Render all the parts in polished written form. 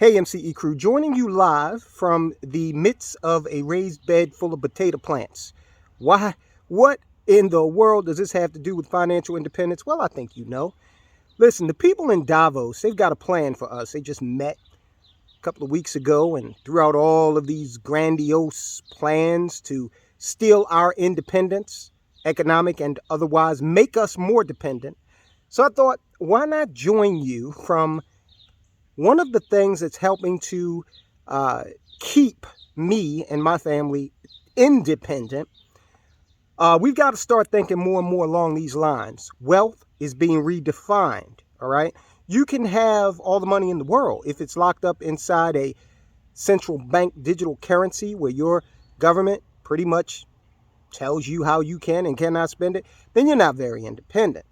Hey, MCE crew, joining you live from the midst of a raised bed full of potato plants. Why? What in the world does this have to do with financial independence? Well, I think you know. Listen, the people in Davos, they've got a plan for us. They just met a couple of weeks ago and threw out all of these grandiose plans to steal our independence, economic and otherwise, make us more dependent. So I thought, why not join you from one of the things that's helping to keep me and my family independent? We've got to start thinking more and more along these lines. Wealth is being redefined, all right? You can have all the money in the world. If it's locked up inside a central bank digital currency where your government pretty much tells you how you can and cannot spend it, then you're not very independent.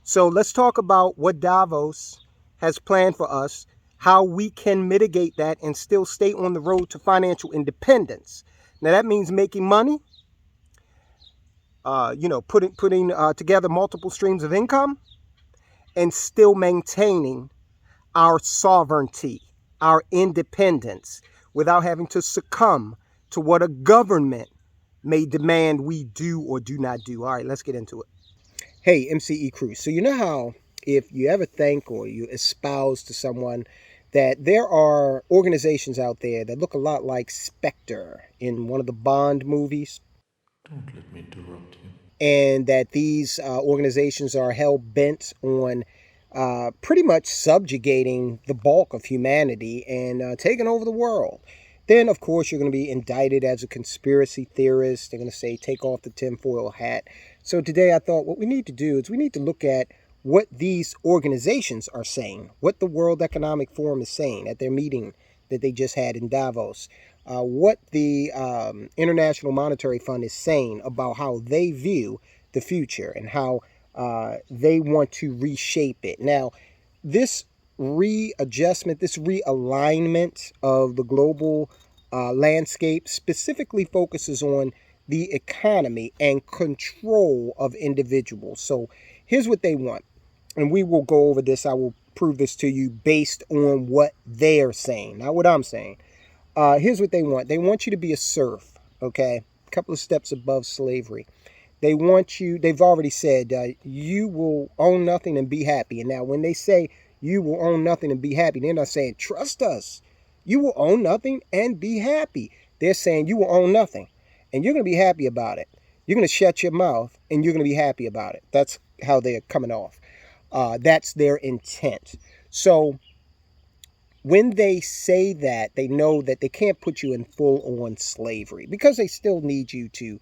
So let's talk about what Davos has planned for us, how we can mitigate that and still stay on the road to financial independence. Now that means making money, putting together multiple streams of income and still maintaining our sovereignty, our independence, without having to succumb to what a government may demand we do or do not do. All right, let's get into it. Hey, MCE crew. So you know how if you ever think or you espouse to someone that there are organizations out there that look a lot like Spectre in one of the Bond movies? Don't let me interrupt you. And that these organizations are hell-bent on pretty much subjugating the bulk of humanity and taking over the world. Then, of course, you're going to be indicted as a conspiracy theorist. They're going to say, take off the tinfoil hat. So today I thought what we need to do is we need to look at what these organizations are saying, what the World Economic Forum is saying at their meeting that they just had in Davos, what the International Monetary Fund is saying about how they view the future and how they want to reshape it. Now, this readjustment, this realignment of the global landscape specifically focuses on the economy and control of individuals. So here's what they want. And we will go over this. I will prove this to you based on what they're saying, not what I'm saying. Here's what they want. They want you to be a serf, okay? A couple of steps above slavery. They want you, they've already said, you will own nothing and be happy. And now when they say you will own nothing and be happy, they're not saying, trust us. You will own nothing and be happy. They're saying you will own nothing and you're going to be happy about it. You're going to shut your mouth and you're going to be happy about it. That's how they're coming off. That's their intent. So when they say that, they know that they can't put you in full-on slavery because they still need you to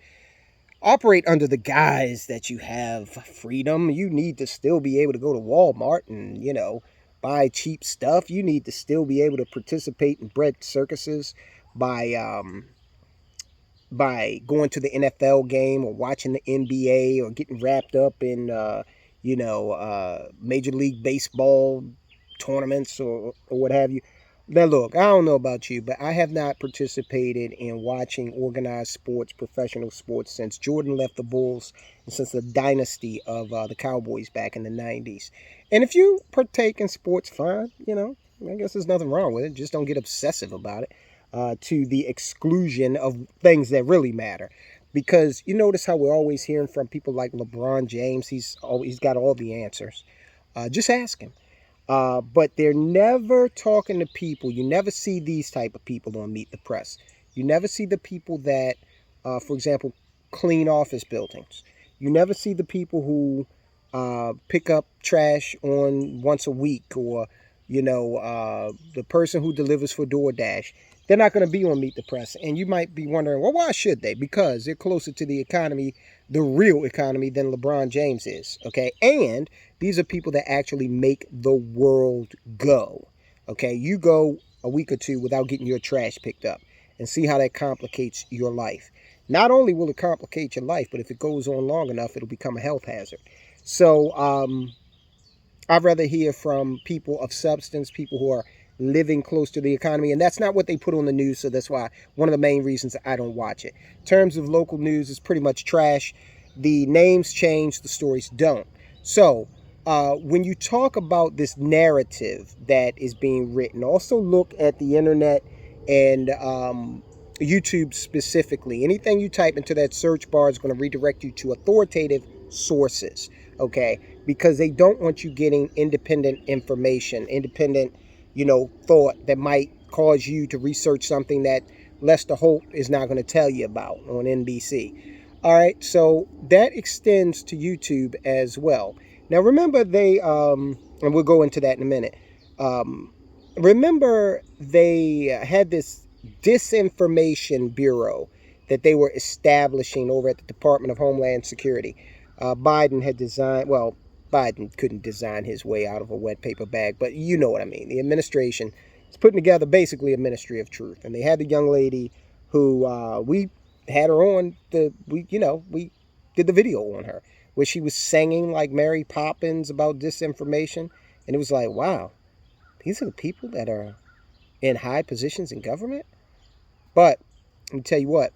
operate under the guise that you have freedom. You need to still be able to go to Walmart and, buy cheap stuff. You need to still be able to participate in bread circuses by going to the NFL game or watching the NBA or getting wrapped up in, Major League Baseball tournaments or what have you. Now, look, I don't know about you, but I have not participated in watching organized sports, professional sports, since Jordan left the Bulls and since the dynasty of the Cowboys back in the 90s. And if you partake in sports, fine, I guess there's nothing wrong with it. Just don't get obsessive about it to the exclusion of things that really matter. Because you notice how we're always hearing from people like LeBron James. He's got all the answers. Just ask him. But they're never talking to people. You never see these type of people on Meet the Press. You never see the people that, for example, clean office buildings. You never see the people who pick up trash on once a week or, the person who delivers for DoorDash. They're not going to be on Meet the Press. And you might be wondering, well, why should they? Because they're closer to the economy, the real economy, than LeBron James is. Okay. And these are people that actually make the world go. Okay. You go a week or two without getting your trash picked up and see how that complicates your life. Not only will it complicate your life, but if it goes on long enough, it'll become a health hazard. So I'd rather hear from people of substance, people who are living close to the economy. And that's not what they put on the news. So that's why one of the main reasons I don't watch it. In terms of local news, it's pretty much trash. The names change, the stories don't. So when you talk about this narrative that is being written, also look at the internet and YouTube specifically. Anything you type into that search bar is going to redirect you to authoritative sources, okay? Because they don't want you getting independent information, independent, thought that might cause you to research something that Lester Holt is not going to tell you about on NBC. All right, so that extends to YouTube as well. Now, remember and we'll go into that in a minute. Remember they had this disinformation bureau that they were establishing over at the Department of Homeland Security. Biden had designed, well, Biden couldn't design his way out of a wet paper bag, but you know what I mean. The administration is putting together basically a ministry of truth. And they had the young lady who we had her on we did the video on her where she was singing like Mary Poppins about disinformation. And it was like, wow, these are the people that are in high positions in government. But let me tell you what,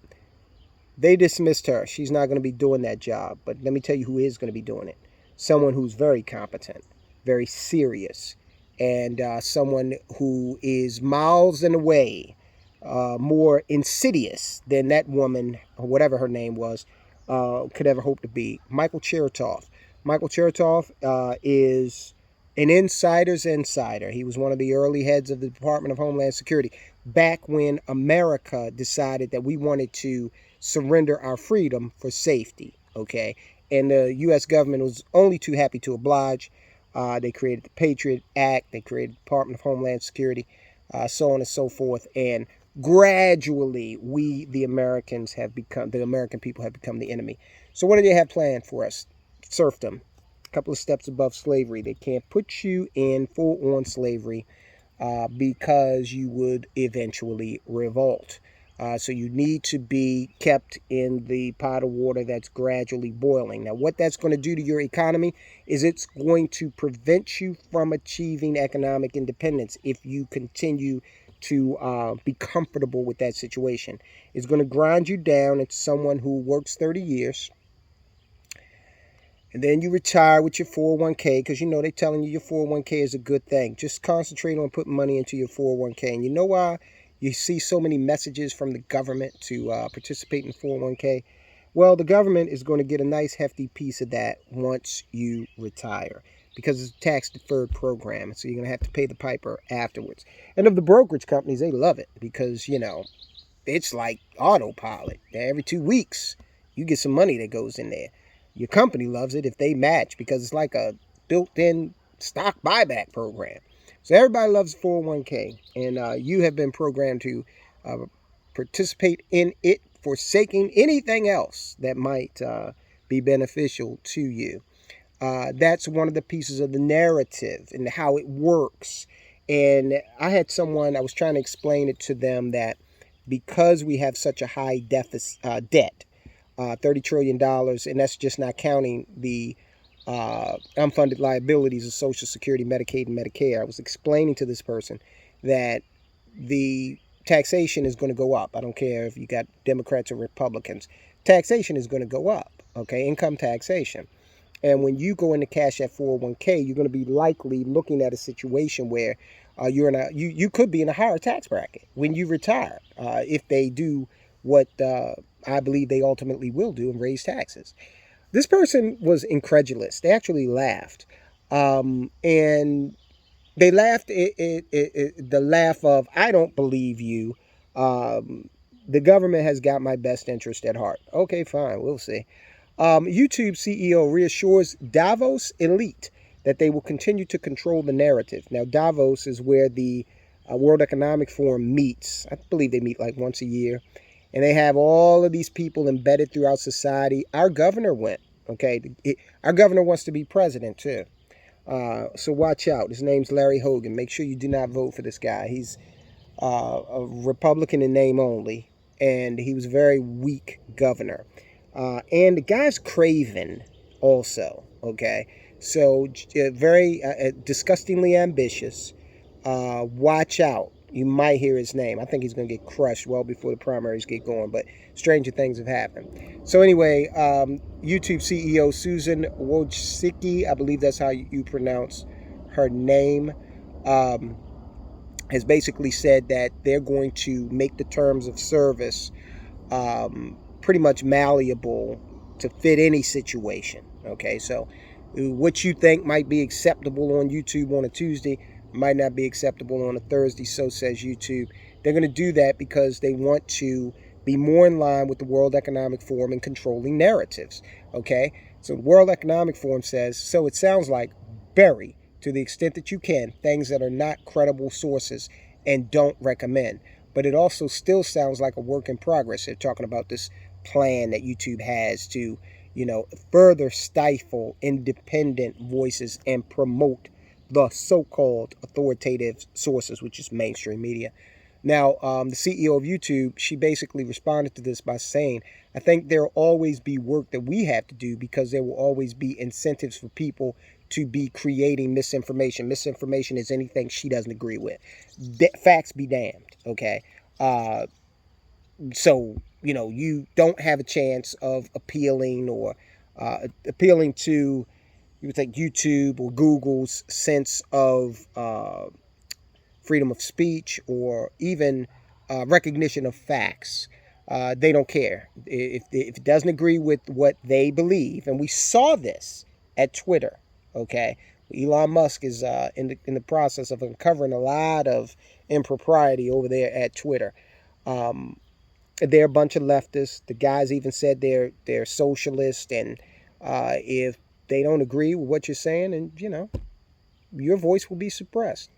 they dismissed her. She's not going to be doing that job. But let me tell you who is going to be doing it. Someone who's very competent, very serious, and someone who is miles and away more insidious than that woman, or whatever her name was, could ever hope to be. Michael Chertoff. Michael Chertoff is an insider's insider. He was one of the early heads of the Department of Homeland Security back when America decided that we wanted to surrender our freedom for safety, okay? And the U.S. government was only too happy to oblige. They created the Patriot Act. They created the Department of Homeland Security, so on and so forth. And gradually, the American people have become the enemy. So what do they have planned for us? Serfdom. A couple of steps above slavery. They can't put you in full-on slavery because you would eventually revolt. So you need to be kept in the pot of water that's gradually boiling. Now, what that's going to do to your economy is it's going to prevent you from achieving economic independence if you continue to be comfortable with that situation. It's going to grind you down into someone who works 30 years. And then you retire with your 401k because, they're telling you your 401k is a good thing. Just concentrate on putting money into your 401k. And you know why you see so many messages from the government to participate in 401k? Well, the government is going to get a nice hefty piece of that once you retire because it's a tax-deferred program. So you're going to have to pay the piper afterwards. And of the brokerage companies, they love it because, it's like autopilot. Every 2 weeks, you get some money that goes in there. Your company loves it if they match because it's like a built-in stock buyback program. So everybody loves 401k, and you have been programmed to participate in it, forsaking anything else that might be beneficial to you. That's one of the pieces of the narrative and how it works. And I was trying to explain it to them that because we have such a high debt, $30 trillion, and that's just not counting the unfunded liabilities of Social Security, Medicaid, and Medicare. I was explaining to this person that the taxation is going to go up. I don't care if you got Democrats or Republicans. Taxation is going to go up, okay? Income taxation. And when you go in to cash that 401k, you're going to be likely looking at a situation where you could be in a higher tax bracket when you retire if they do what I believe they ultimately will do and raise taxes. This person was incredulous. They actually laughed. And they laughed the laugh of, I don't believe you. The government has got my best interest at heart. Okay, fine. We'll see. YouTube CEO reassures Davos elite that they will continue to control the narrative. Now, Davos is where the World Economic Forum meets. I believe they meet like once a year. And they have all of these people embedded throughout society. Our governor went, okay? Our governor wants to be president, too. So watch out. His name's Larry Hogan. Make sure you do not vote for this guy. He's a Republican in name only. And he was a very weak governor. And the guy's craven also, okay? So very disgustingly ambitious. Watch out. You might hear his name. I think he's going to get crushed well before the primaries get going, but stranger things have happened. So anyway, YouTube CEO Susan Wojcicki, I believe that's how you pronounce her name, has basically said that they're going to make the terms of service pretty much malleable to fit any situation. Okay, so what you think might be acceptable on YouTube on a Tuesday might not be acceptable on a Thursday, so says YouTube. They're going to do that because they want to be more in line with the World Economic Forum in controlling narratives. Okay, so the World Economic Forum says, so it sounds like bury, to the extent that you can, things that are not credible sources and don't recommend. But it also still sounds like a work in progress. They're talking about this plan that YouTube has to, further stifle independent voices and promote the so-called authoritative sources, which is mainstream media. Now, the CEO of YouTube, she basically responded to this by saying, I think there will always be work that we have to do because there will always be incentives for people to be creating misinformation. Misinformation is anything she doesn't agree with. Facts be damned, okay? So, you don't have a chance of appealing or appealing to, you would think, YouTube or Google's sense of freedom of speech or even recognition of facts. They don't care. If it doesn't agree with what they believe, and we saw this at Twitter, okay? Elon Musk is in the process of uncovering a lot of impropriety over there at Twitter. They're a bunch of leftists. The guys even said they're socialist, and if they don't agree with what you're saying, and your voice will be suppressed.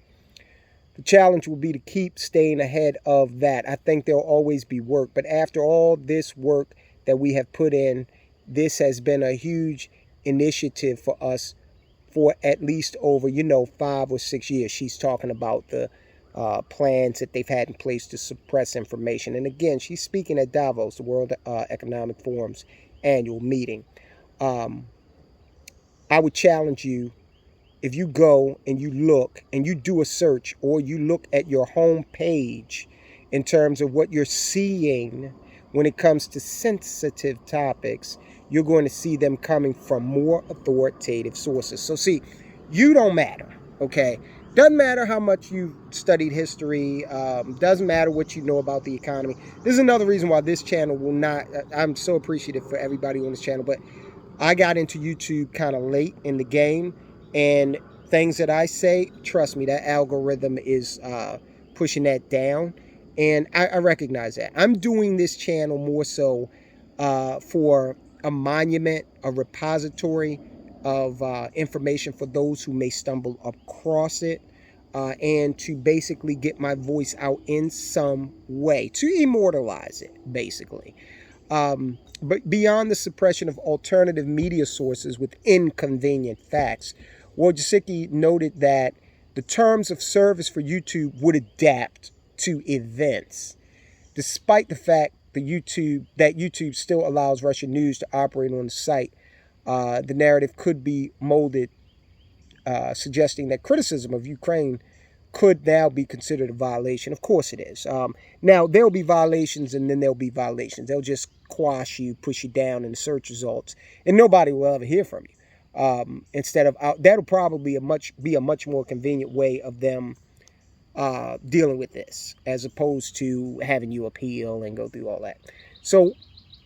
The challenge will be to keep staying ahead of that. I think there'll always be work, but after all this work that we have put in, this has been a huge initiative for us for at least over 5 or 6 years. She's talking about the plans that they've had in place to suppress information. And again, she's speaking at Davos, the World Economic Forum's annual meeting. I would challenge you, if you go and you look and you do a search or you look at your home page in terms of what you're seeing when it comes to sensitive topics, you're going to see them coming from more authoritative sources. So see, you don't matter, okay? Doesn't matter how much you've studied history. Doesn't matter what you know about the economy. This is another reason why this channel will not, I'm so appreciative for everybody on this channel, but I got into YouTube kind of late in the game, and things that I say, trust me, that algorithm is pushing that down, and I recognize that. I'm doing this channel more so for a monument, a repository of information for those who may stumble across it, and to basically get my voice out in some way, to immortalize it, basically. But beyond the suppression of alternative media sources with inconvenient facts, Wojcicki noted that the terms of service for YouTube would adapt to events, despite the fact that YouTube still allows Russian news to operate on the site. The narrative could be molded, suggesting that criticism of Ukraine could now be considered a violation. Of course it is. Now, there'll be violations and then there'll be violations. They'll just quash you, push you down in the search results, and nobody will ever hear from you. That'll probably be a much more convenient way of them dealing with this, as opposed to having you appeal and go through all that. So,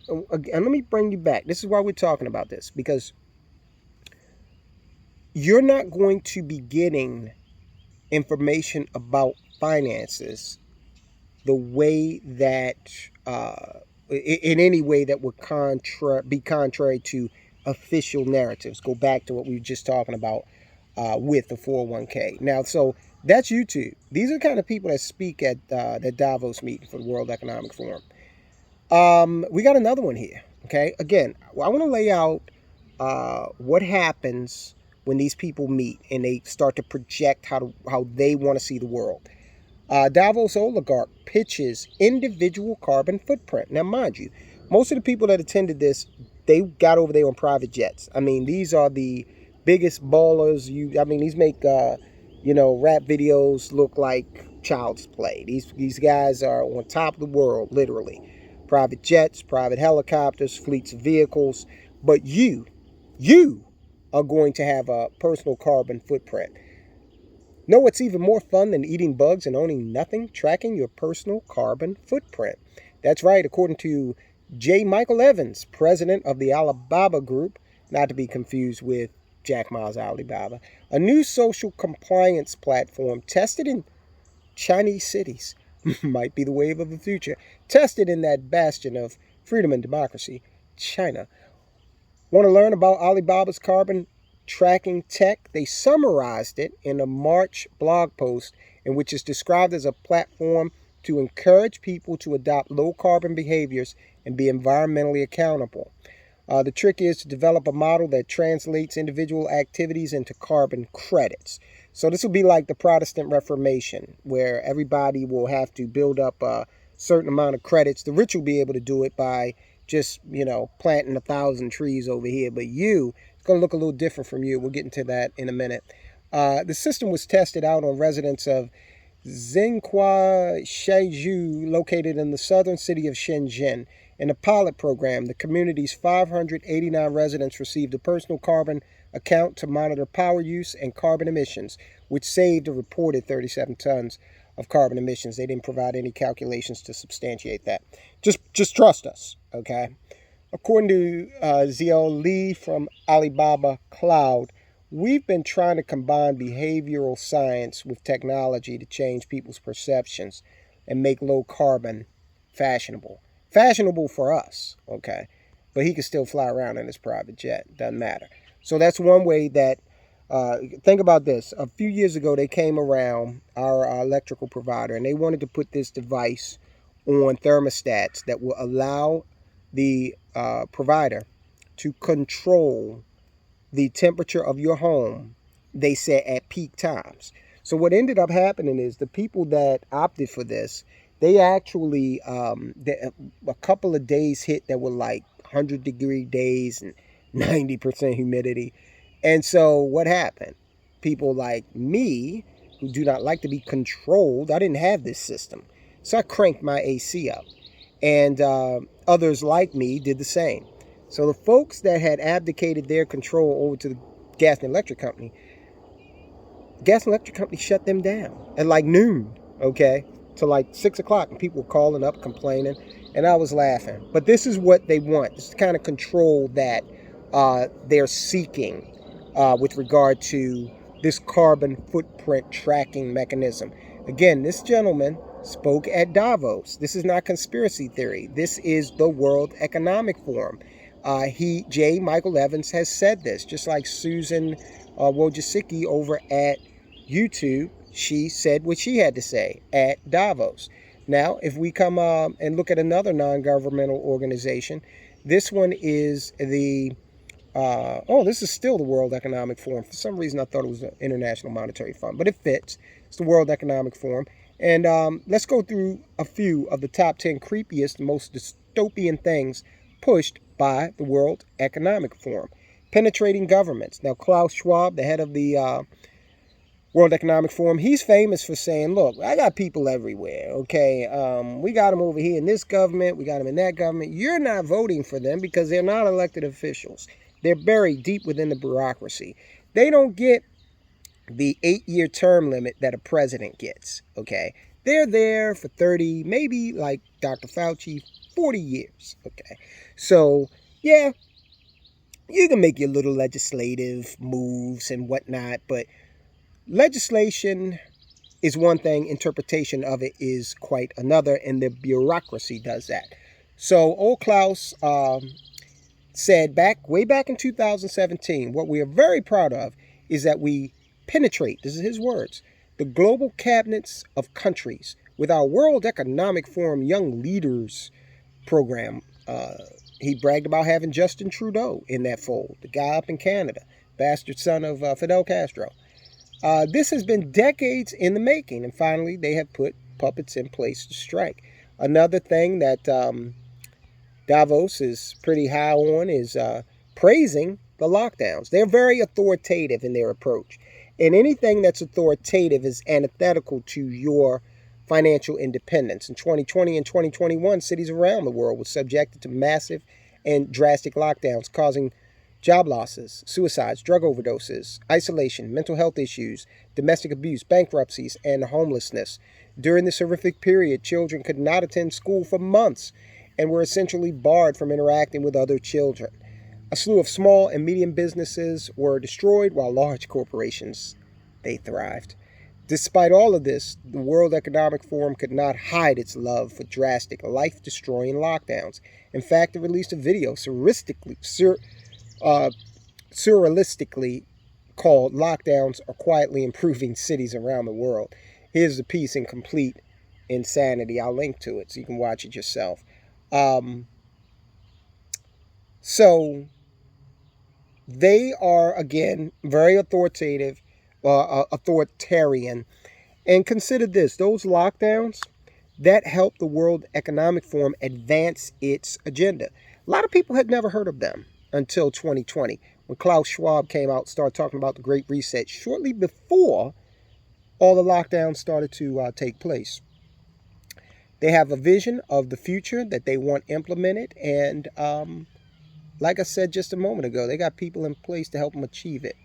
and let me bring you back. This is why we're talking about this, because you're not going to be getting information about finances the way that in any way that would be contrary to official narratives. Go back to what we were just talking about with the 401k. Now, so that's YouTube. These are the kind of people that speak at the Davos meeting for the World Economic Forum. We got another one here. Okay, again, I want to lay out what happens when these people meet and they start to project how they want to see the world. Davos Oligarch pitches individual carbon footprint. Now, mind you, most of the people that attended this, they got over there on private jets. I mean, these are the biggest ballers. These make rap videos look like child's play. These guys are on top of the world, literally. Private jets, private helicopters, fleets of vehicles. But you are going to have a personal carbon footprint. Know what's even more fun than eating bugs and owning nothing? Tracking your personal carbon footprint. That's right, according to J. Michael Evans, president of the Alibaba Group, not to be confused with Jack Ma's Alibaba, a new social compliance platform tested in Chinese cities. Might be the wave of the future. Tested in that bastion of freedom and democracy, China. Want to learn about Alibaba's carbon tracking tech? They summarized it in a March blog post in which it's described as a platform to encourage people to adopt low carbon behaviors and be environmentally accountable. The trick is to develop a model that translates individual activities into carbon credits. So this will be like the Protestant Reformation, where everybody will have to build up a certain amount of credits. The rich will be able to do it by just, planting 1,000 trees over here. But it's going to look a little different from you. We'll get into that in a minute. The system was tested out on residents of Zhenghua Shaiju, located in the southern city of Shenzhen. In a pilot program, the community's 589 residents received a personal carbon account to monitor power use and carbon emissions, which saved a reported 37 tons of carbon emissions. They didn't provide any calculations to substantiate that. Just trust us, okay? According to Xiao Li from Alibaba Cloud, we've been trying to combine behavioral science with technology to change people's perceptions and make low carbon fashionable. Fashionable for us, okay? But he can still fly around in his private jet. Doesn't matter. So that's one way that, think about this. A few years ago, they came around, our electrical provider, and they wanted to put this device on thermostats that will allow the provider to control the temperature of your home, they said, at peak times. So what ended up happening is the people that opted for this, they actually, a couple of days hit that were like 100-degree days and 90% humidity. And so what happened? People like me, who do not like to be controlled, I didn't have this system. So I cranked my AC up. And others like me did the same. So the folks that had abdicated their control over to the gas and electric company shut them down at like noon, okay, to like 6 o'clock. And people were calling up, complaining, and I was laughing. But this is what they want. This is the kind of control that they're seeking with regard to this carbon footprint tracking mechanism. Again, this gentleman spoke at Davos. This is not conspiracy theory. This is the World Economic Forum. J. Michael Evans has said this, just like Susan Wojcicki over at YouTube. She said what she had to say at Davos. Now, if we come and look at another non-governmental organization, this one is the, this is still the World Economic Forum. For some reason, I thought it was the International Monetary Fund, but it fits. It's the World Economic Forum. And let's go through a few of the top 10 creepiest, most dystopian things pushed by the World Economic Forum. Penetrating governments. Now, Klaus Schwab, the head of the World Economic Forum, he's famous for saying, look, I got people everywhere, okay? We got them over here in this government. We got them in that government. You're not voting for them because they're not elected officials. They're buried deep within the bureaucracy. They don't get the 8-year term limit that a president gets, okay? They're there for 30, maybe like Dr. Fauci, 40 years, okay? So, yeah, you can make your little legislative moves and whatnot, but legislation is one thing, interpretation of it is quite another, and the bureaucracy does that. So, old Klaus said way back in 2017, what we are very proud of is that we penetrate, this is his words, the global cabinets of countries with our World Economic Forum Young Leaders program. He bragged about having Justin Trudeau in that fold, the guy up in Canada, bastard son of Fidel Castro. This has been decades in the making, and finally they have put puppets in place to strike. Another thing that Davos is pretty high on is praising the lockdowns. They're very authoritative in their approach. And anything that's authoritative is antithetical to your financial independence. In 2020 and 2021, cities around the world were subjected to massive and drastic lockdowns, causing job losses, suicides, drug overdoses, isolation, mental health issues, domestic abuse, bankruptcies, and homelessness. During this horrific period, children could not attend school for months and were essentially barred from interacting with other children. A slew of small and medium businesses were destroyed while large corporations, they thrived. Despite all of this, the World Economic Forum could not hide its love for drastic, life-destroying lockdowns. In fact, it released a video surrealistically called "Lockdowns Are Quietly Improving Cities Around the World." Here's the piece in complete insanity. I'll link to it so you can watch it yourself. So they are, again, very authoritarian. And consider this, those lockdowns, that helped the World Economic Forum advance its agenda. A lot of people had never heard of them until 2020, when Klaus Schwab came out and started talking about the Great Reset shortly before all the lockdowns started to take place. They have a vision of the future that they want implemented, and like I said just a moment ago, they got people in place to help them achieve it.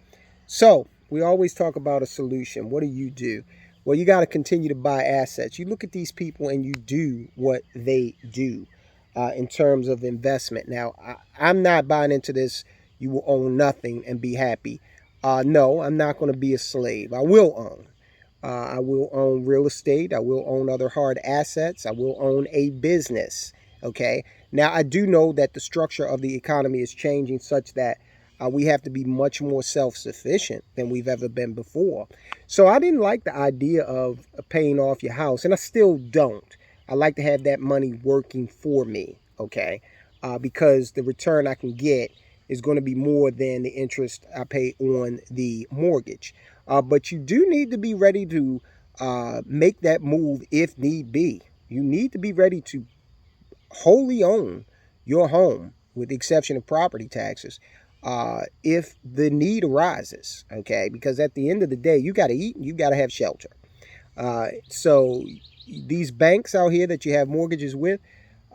So, we always talk about a solution. What do? Well, you got to continue to buy assets. You look at these people and you do what they do in terms of investment. Now, I'm not buying into this, you will own nothing and be happy. No, I'm not going to be a slave. I will own. I will own real estate. I will own other hard assets. I will own a business. Okay. Now, I do know that the structure of the economy is changing such that we have to be much more self-sufficient than we've ever been before. So I didn't like the idea of paying off your house, and I still don't. I like to have that money working for me, okay? Because the return I can get is going to be more than the interest I pay on the mortgage. But you do need to be ready to make that move if need be. You need to be ready to wholly own your home, with the exception of property taxes, if the need arises, okay? Because at the end of the day, you got to eat and you got to have shelter. So these banks out here that you have mortgages with,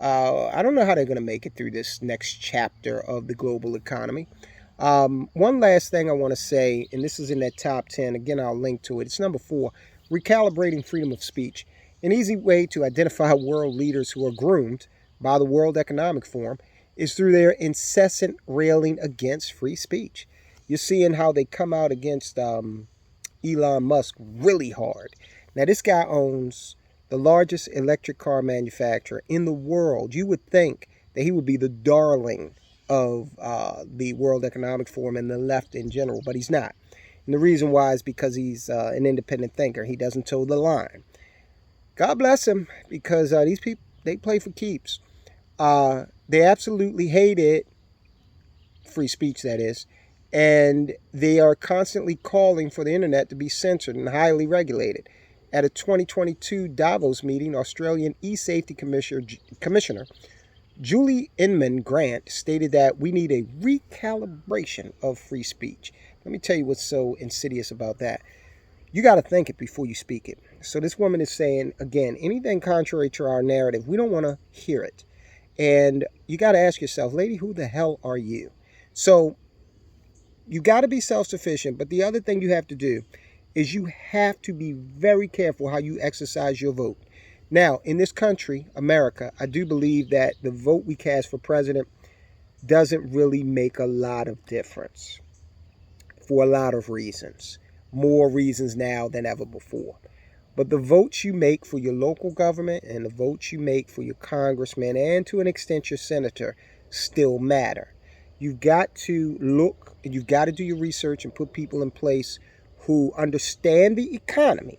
I don't know how they're going to make it through this next chapter of the global economy. One last thing I want to say, and this is in that top 10. Again, I'll link to it. It's number 4, recalibrating freedom of speech. An easy way to identify world leaders who are groomed by the World Economic Forum is through their incessant railing against free speech. You're seeing how they come out against Elon Musk really hard. Now, this guy owns the largest electric car manufacturer in the world. You would think that he would be the darling of the World Economic Forum and the left in general, but he's not. And the reason why is because he's an independent thinker. He doesn't toe the line. God bless him, because these people, they play for keeps. They absolutely hate it, free speech that is, and they are constantly calling for the internet to be censored and highly regulated. At a 2022 Davos meeting, Australian e-safety commissioner Julie Inman Grant stated that we need a recalibration of free speech. Let me tell you what's so insidious about that. You got to think it before you speak it. So this woman is saying, again, anything contrary to our narrative, we don't want to hear it. And you got to ask yourself, lady, who the hell are you? So you got to be self-sufficient. But the other thing you have to do is you have to be very careful how you exercise your vote. Now, in this country, America, I do believe that the vote we cast for president doesn't really make a lot of difference for a lot of reasons. More reasons now than ever before. But the votes you make for your local government and the votes you make for your congressman and to an extent your senator still matter. You've got to look, and you've got to do your research and put people in place who understand the economy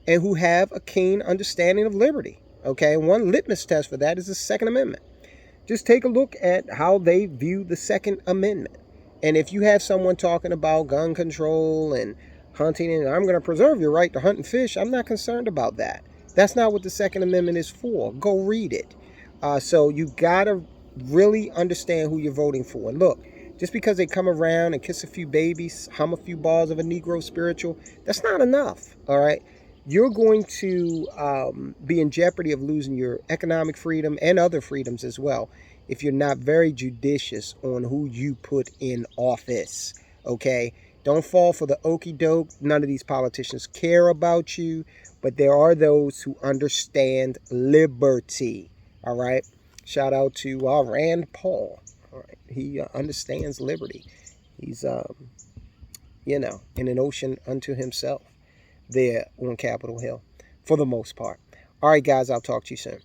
and who have a keen understanding of liberty. Okay, one litmus test for that is the Second Amendment. Just take a look at how they view the Second Amendment. And if you have someone talking about gun control and hunting, and I'm going to preserve your right to hunt and fish, I'm not concerned about that. That's not what the Second Amendment is for. Go read it. So you got to really understand who you're voting for. And look, just because they come around and kiss a few babies, hum a few bars of a Negro spiritual, that's not enough. All right. you're going to be in jeopardy of losing your economic freedom and other freedoms as well if you're not very judicious on who you put in office. Okay? Don't fall for the okey doke. None of these politicians care about you, but there are those who understand liberty. All right? Shout out to Rand Paul. All right? He understands liberty. He's, in an ocean unto himself there on Capitol Hill for the most part. All right, guys, I'll talk to you soon.